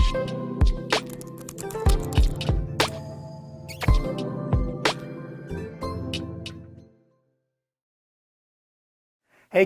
Hey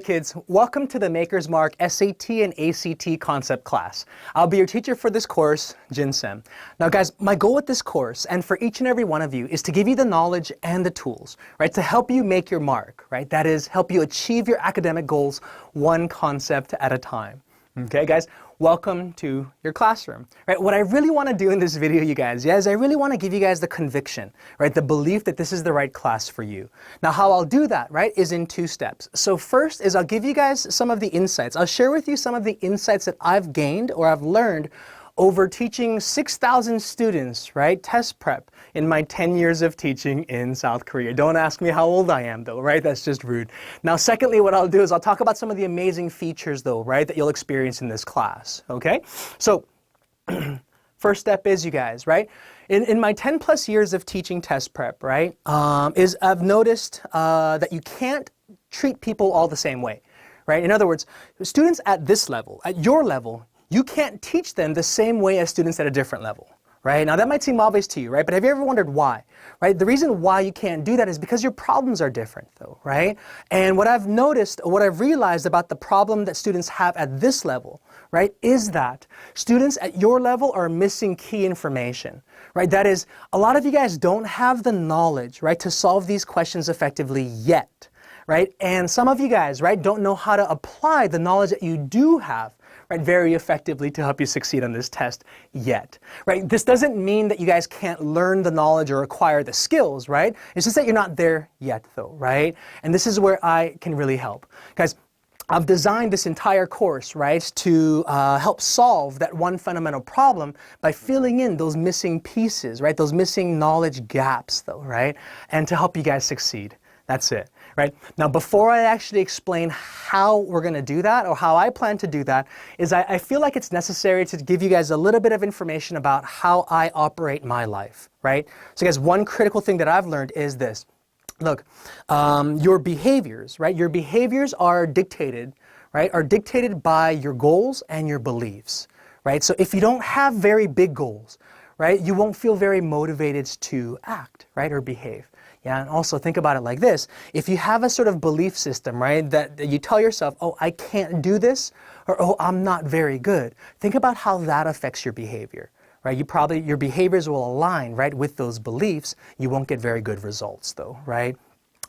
kids, welcome to the Maker's Mark SAT and ACT concept class. I'll be your teacher for this course, Jin Bae. Now guys, my goal with this course and for each and every one of you is to give you the knowledge and the tools, right, to help you make your mark, right? That is, help you achieve your academic goals one concept at a time. Okay guys, welcome to your classroom. Right, what I really want to do in this video, you guys, is I really want to give you guys the conviction, right, the belief that this is the right class for you. Now how I'll do that, right, is in two steps. So first is I'll give you guys some of the insights. I'll share with you some of the insights that I've gained or I've learned over teaching 6,000 students, right, test prep in my 10 years of teaching in South Korea. Don't ask me how old I am though, right? That's just rude. Now, secondly, what I'll do is I'll talk about some of the amazing features though, right, that you'll experience in this class, okay? So, first step is, you guys, right, in my 10 plus years of teaching test prep, right, is I've noticed that you can't treat people all the same way, right? In other words, students at this level, at your level, you can't teach them the same way as students at a different level, right? Now that might seem obvious to you, right? But have you ever wondered why, right? The reason why you can't do that is because your problems are different though, right? And what I've noticed, what I've realized about the problem that students have at this level, right, is that students at your level are missing key information, right? That is, a lot of you guys don't have the knowledge, right, to solve these questions effectively yet, right? And some of you guys, right, don't know how to apply the knowledge that you do have, right, very effectively to help you succeed on this test yet, right? This doesn't mean that you guys can't learn the knowledge or acquire the skills, right? It's just that you're not there yet though, right? And this is where I can really help. Guys, I've designed this entire course, right, to help solve that one fundamental problem by filling in those missing pieces, right, those missing knowledge gaps though, right, and to help you guys succeed. That's it, right? Now, before I actually explain how we're going to do that or how I plan to do that, is I feel like it's necessary to give you guys a little bit of information about how I operate my life, right? So guys, one critical thing that I've learned is this. Look, your behaviors, right? Your behaviors are dictated, right? Are dictated by your goals and your beliefs, right? So if you don't have very big goals, right, you won't feel very motivated to act, right, or behave. Yeah, and also think about it like this. If you have a sort of belief system, right, that you tell yourself, oh, I can't do this, or oh, I'm not very good, think about how that affects your behavior, right? Your behaviors will align, right, with those beliefs. You won't get very good results though, right?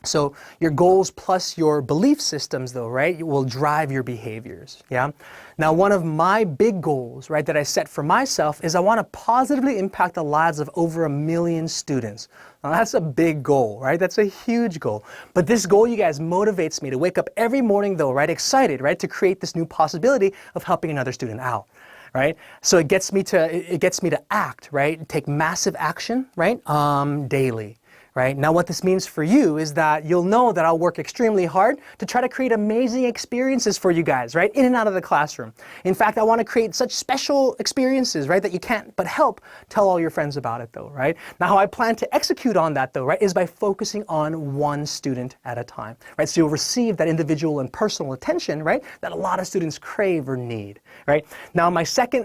So your goals plus your belief systems though, right, will drive your behaviors, yeah? Now one of my big goals, right, that I set for myself is I want to positively impact the lives of over 1 million students. Now that's a big goal, right? That's a huge goal. But this goal, you guys, motivates me to wake up every morning though, right, excited, right, to create this new possibility of helping another student out. Right? So it gets me to act, right? Take massive action, right? Daily. Right? Now what this means for you is that you'll know that I'll work extremely hard to try to create amazing experiences for you guys, right? In and out of the classroom. In fact, I want to create such special experiences, right, that you can't but help tell all your friends about it though, right? Now how I plan to execute on that though, right, is by focusing on one student at a time, right? So you'll receive that individual and personal attention, right, that a lot of students crave or need, right? Now the second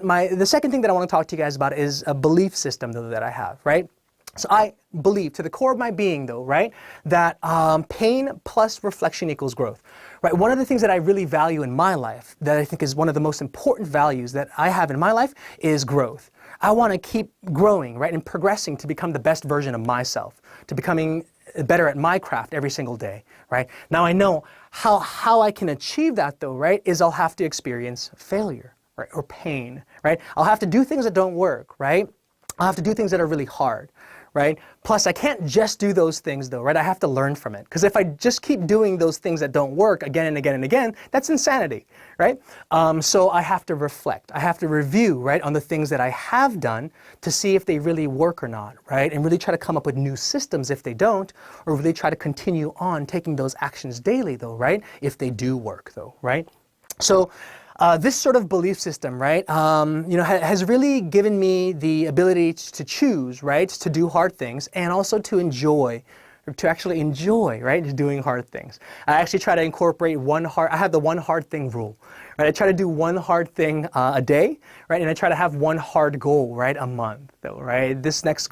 thing that I want to talk to you guys about is a belief system though that I have, right? So I believe to the core of my being though, right, that pain plus reflection equals growth, right? One of the things that I really value in my life that I think is one of the most important values that I have in my life is growth. I want to keep growing, right, and progressing to become the best version of myself, to becoming better at my craft every single day, right? Now I know how I can achieve that though, right, is I'll have to experience failure, right, or pain, right? I'll have to do things that don't work, right? I'll have to do things that are really hard, right? Plus, I can't just do those things though, right? I have to learn from it. Because if I just keep doing those things that don't work again and again and again, that's insanity, right? So I have to reflect. I have to review, right, on the things that I have done to see if they really work or not, right? And really try to come up with new systems if they don't, or really try to continue on taking those actions daily though, right? If they do work though, right? So this sort of belief system, right, has really given me the ability to choose, right, to do hard things and also to actually enjoy, right, doing hard things. I actually try to incorporate I have the one hard thing rule, right? I try to do one hard thing a day, right? And I try to have one hard goal, right, a month, though, right? This next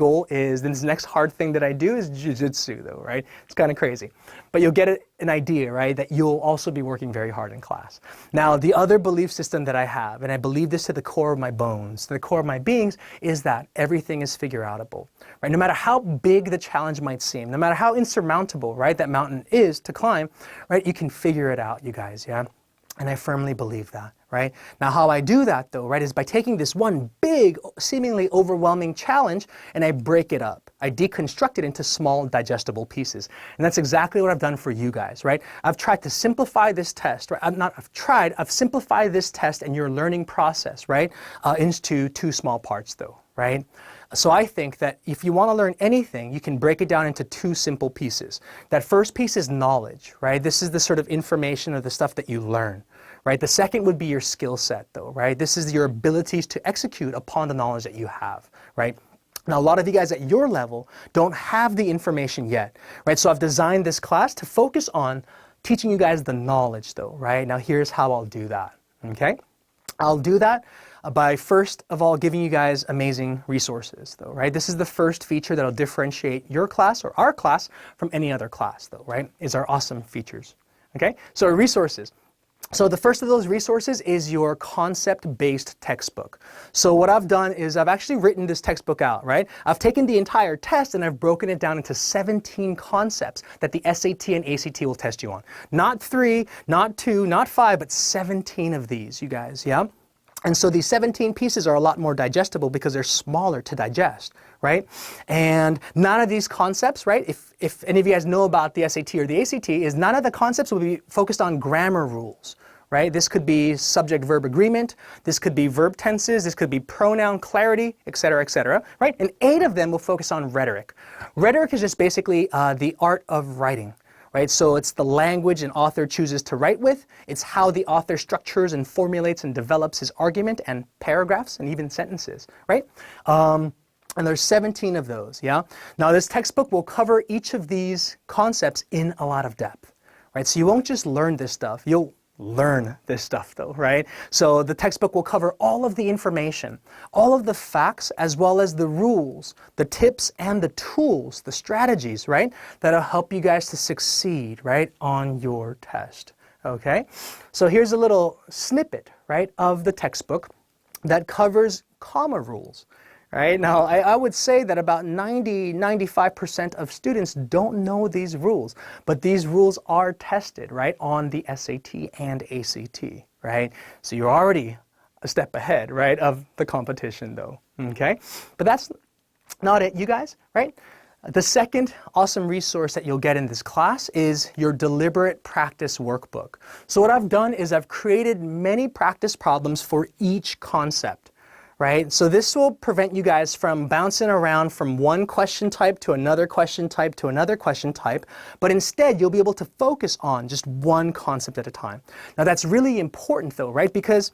hard thing that I do is jiu-jitsu, though, right? It's kind of crazy. But you'll get an idea, right, that you'll also be working very hard in class. Now, the other belief system that I have, and I believe this to the core of my bones, to the core of my beings, is that everything is figure-outable, right? No matter how big the challenge might seem, no matter how insurmountable, right, that mountain is to climb, right, you can figure it out, you guys, yeah? And I firmly believe that, right? Now, how I do that, though, right, is by taking this one big, seemingly overwhelming challenge, and I break it up. I deconstruct it into small, digestible pieces. And that's exactly what I've done for you guys, right? I've tried to simplify this test, right? I've simplified this test and your learning process, right, into two small parts, though, right? So I think that if you want to learn anything, you can break it down into two simple pieces. That first piece is knowledge, right? This is the sort of information or the stuff that you learn, right? The second would be your skill set, though, right? This is your abilities to execute upon the knowledge that you have, right? Now, a lot of you guys at your level don't have the information yet, right? So I've designed this class to focus on teaching you guys the knowledge, though, right? Now, here's how I'll do that, okay? I'll do that by first of all giving you guys amazing resources, though, right? This is the first feature that'll differentiate your class or our class from any other class, though, right? Is our awesome features, okay? So our resources. So the first of those resources is your concept-based textbook. So what I've done is I've actually written this textbook out, right? I've taken the entire test and I've broken it down into 17 concepts that the SAT and ACT will test you on. Not 3, not 2, not 5, but 17 of these, you guys, yeah? And so these 17 pieces are a lot more digestible because they're smaller to digest, right? And none of these concepts, right, if any of you guys know about the SAT or the ACT, is none of the concepts will be focused on grammar rules, right? This could be subject-verb agreement, this could be verb tenses, this could be pronoun clarity, etc., right? And 8 of them will focus on rhetoric. Rhetoric is just basically the art of writing. Right? So it's the language an author chooses to write with. It's how the author structures and formulates and develops his argument and paragraphs and even sentences, right? And there's 17 of those, yeah? Now this textbook will cover each of these concepts in a lot of depth, right? So you won't just learn this stuff, you'll learn this stuff though, right? So the textbook will cover all of the information, all of the facts, as well as the rules, the tips and the tools, the strategies, right? That'll help you guys to succeed, right, on your test, okay? So here's a little snippet, right, of the textbook that covers comma rules. Right? Now, I would say that about 95% of students don't know these rules, but these rules are tested, right, on the SAT and ACT, right? So you're already a step ahead, right, of the competition, though, okay? But that's not it, you guys, right? The second awesome resource that you'll get in this class is your deliberate practice workbook. So what I've done is I've created many practice problems for each concept. Right? So this will prevent you guys from bouncing around from one question type to another question type to another question type, but instead you'll be able to focus on just one concept at a time. Now that's really important though, right? Because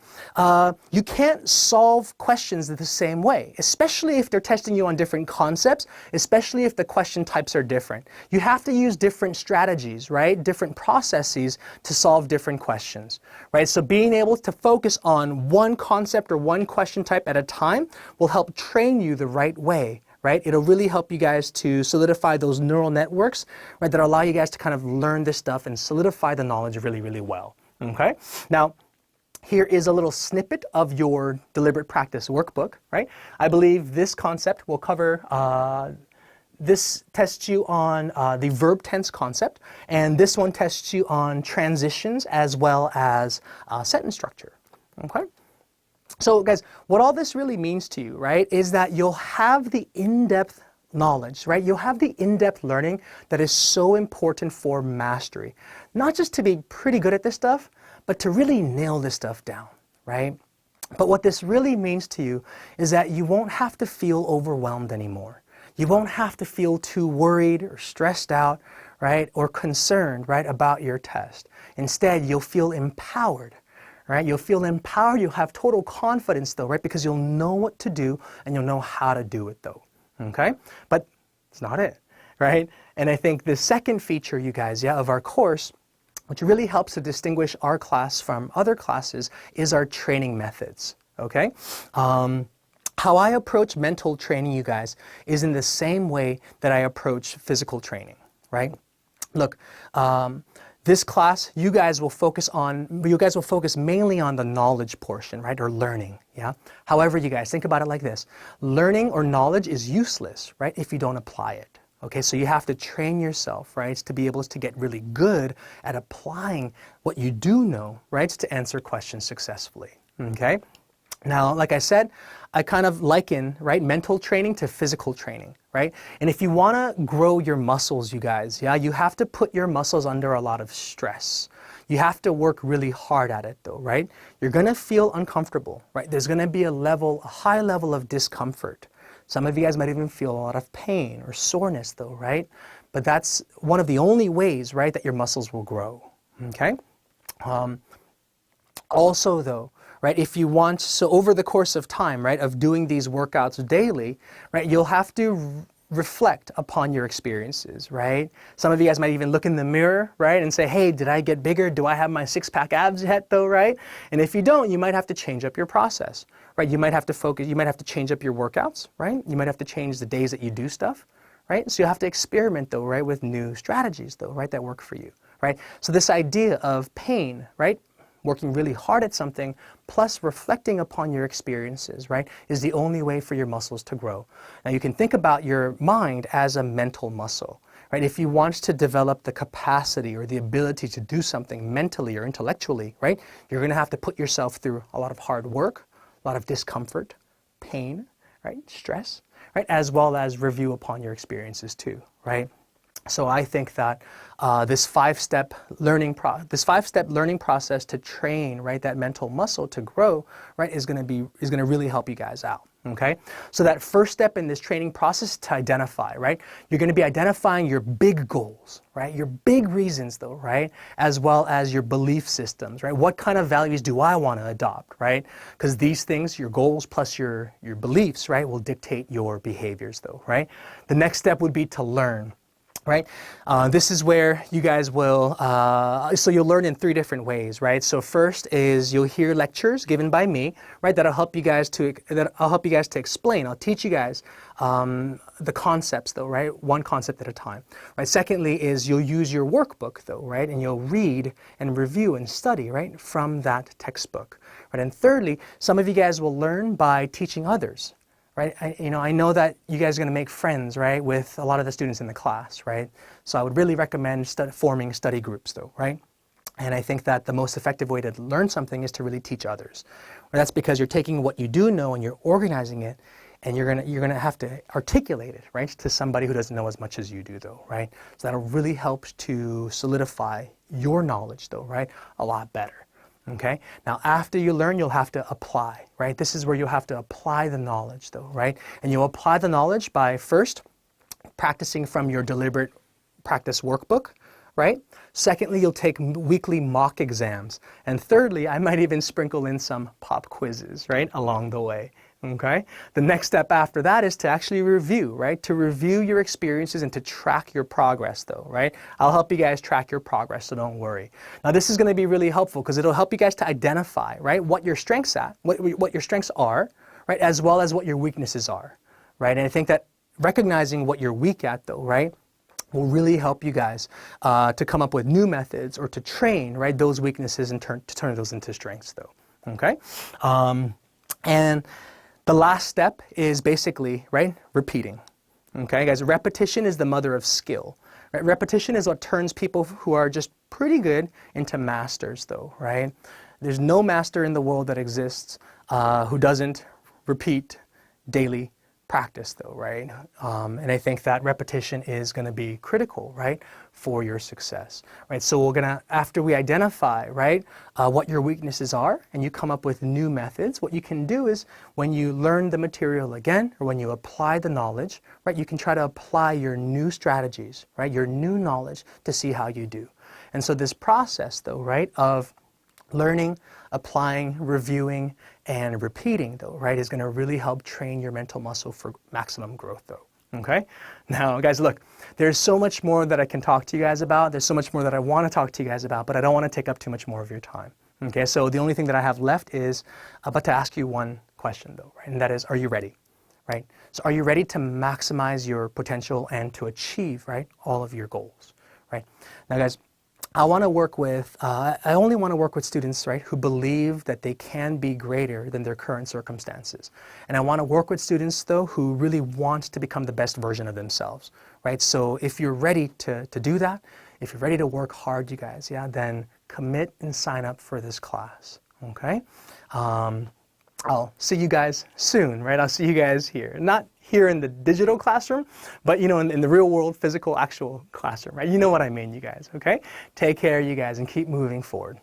you can't solve questions the same way, especially if they're testing you on different concepts, especially if the question types are different. You have to use different strategies, right? Different processes to solve different questions, right? So being able to focus on one concept or one question type at a time will help train you the right way, right? It'll really help you guys to solidify those neural networks, right, that allow you guys to kind of learn this stuff and solidify the knowledge really, really well, okay? Now, here is a little snippet of your deliberate practice workbook, right? I believe this concept will cover, this tests you on the verb tense concept, and this one tests you on transitions as well as sentence structure, okay? So guys, what all this really means to you, right, is that you'll have the in-depth knowledge, right? You'll have the in-depth learning that is so important for mastery. Not just to be pretty good at this stuff, but to really nail this stuff down, right? But what this really means to you is that you won't have to feel overwhelmed anymore. You won't have to feel too worried or stressed out, right, or concerned, right, about your test. Instead, you'll feel empowered. Right? You'll feel empowered, you'll have total confidence though, right? Because you'll know what to do and you'll know how to do it though, okay? But it's not it, right? And I think the second feature, you guys, yeah, of our course which really helps to distinguish our class from other classes, is our training methods, okay? How I approach mental training, you guys, is in the same way that I approach physical training, right? Look, this class, you guys will focus mainly on the knowledge portion, right, or learning, yeah? However, you guys, think about it like this. Learning or knowledge is useless, right, if you don't apply it, okay? So you have to train yourself, right, to be able to get really good at applying what you do know, right, to answer questions successfully, okay? Now, like I said, I kind of liken, right, mental training to physical training, right? And if you want to grow your muscles, you guys, yeah, you have to put your muscles under a lot of stress. You have to work really hard at it though, right? You're going to feel uncomfortable, right? There's going to be a high level of discomfort. Some of you guys might even feel a lot of pain or soreness though, right? But that's one of the only ways, right, that your muscles will grow, okay? Also though, right, if you want, so over the course of time, right, of doing these workouts daily, right, you'll have to reflect upon your experiences, right? Some of you guys might even look in the mirror, right, and say, hey, did I get bigger? Do I have my six-pack abs yet though, right? And if you don't, you might have to change up your process, right? You might have to change up your workouts, right? You might have to change the days that you do stuff, right? So you have to experiment though, right, with new strategies though, right, that work for you, right? So this idea of pain, right, working really hard at something, plus reflecting upon your experiences, right, is the only way for your muscles to grow. Now you can think about your mind as a mental muscle, right? If you want to develop the capacity or the ability to do something mentally or intellectually, right, you're going to have to put yourself through a lot of hard work, a lot of discomfort, pain, right, stress, right, as well as review upon your experiences too, right? So I think that this five-step learning process to train, right, that mental muscle to grow, right, is going to really help you guys out. Okay, so that first step in this training process is to identify, right? You're going to be identifying your big goals, right? Your big reasons, though, right? As well as your belief systems, right? What kind of values do I want to adopt, right? Because these things, your goals plus your beliefs, right, will dictate your behaviors, though, right? The next step would be to learn. Right? This is where you guys will, so you'll learn in three different ways, right? So first is you'll hear lectures given by me, right? That'll help you guys to explain. I'll teach you guys the concepts though, right? One concept at a time, right? Secondly is you'll use your workbook though, right? And you'll read and review and study, right? From that textbook, right? And thirdly, some of you guys will learn by teaching others. Right? I know that you guys are going to make friends, right, with a lot of the students in the class, right? So I would really recommend forming study groups, though, right? And I think that the most effective way to learn something is to really teach others. Well, that's because you're taking what you do know and you're organizing it, and you're gonna have to articulate it, right, to somebody who doesn't know as much as you do, though, right? So that'll really help to solidify your knowledge, though, right, a lot better. Okay, now after you learn, you'll have to apply, right? This is where you'll have to apply the knowledge though, right? And you'll apply the knowledge by first practicing from your deliberate practice workbook, right? Secondly, you'll take weekly mock exams. And thirdly, I might even sprinkle in some pop quizzes, right, along the way. Okay? The next step after that is to actually review, right? To review your experiences and to track your progress though, right? I'll help you guys track your progress, so don't worry. Now this is going to be really helpful because it'll help you guys to identify, right, what your strengths are, right, as well as what your weaknesses are, right? And I think that recognizing what you're weak at though, right, will really help you guys to come up with new methods or to train, right, those weaknesses and turn those into strengths though, okay? And the last step is basically, right, repeating. Okay, guys, repetition is the mother of skill. Right? Repetition is what turns people who are just pretty good into masters, though, right? There's no master in the world that exists who doesn't repeat daily practice, though, right? And I think that repetition is going to be critical, right, for your success, right? So we're going to, after we identify, right, what your weaknesses are, and you come up with new methods, what you can do is when you learn the material again, or when you apply the knowledge, right, you can try to apply your new strategies, right, your new knowledge to see how you do. And so this process, though, right, of learning, applying, reviewing, and repeating, though, right, is going to really help train your mental muscle for maximum growth, though. Okay? Now, guys, look, there's so much more that I can talk to you guys about. There's so much more that I want to talk to you guys about, but I don't want to take up too much more of your time. Okay, so the only thing that I have left is about to ask you one question, though, right? And that is, are you ready? Right? So are you ready to maximize your potential and to achieve, right, all of your goals, right? Now, guys, I only want to work with students, right, who believe that they can be greater than their current circumstances. And I want to work with students, though, who really want to become the best version of themselves, right? So if you're ready to do that, if you're ready to work hard, you guys, yeah, then commit and sign up for this class, okay? I'll see you guys soon, right? I'll see you guys here. Not here in the digital classroom, but you know, in the real world, physical, actual classroom, right? You know what I mean, you guys, okay? Take care, you guys, and keep moving forward.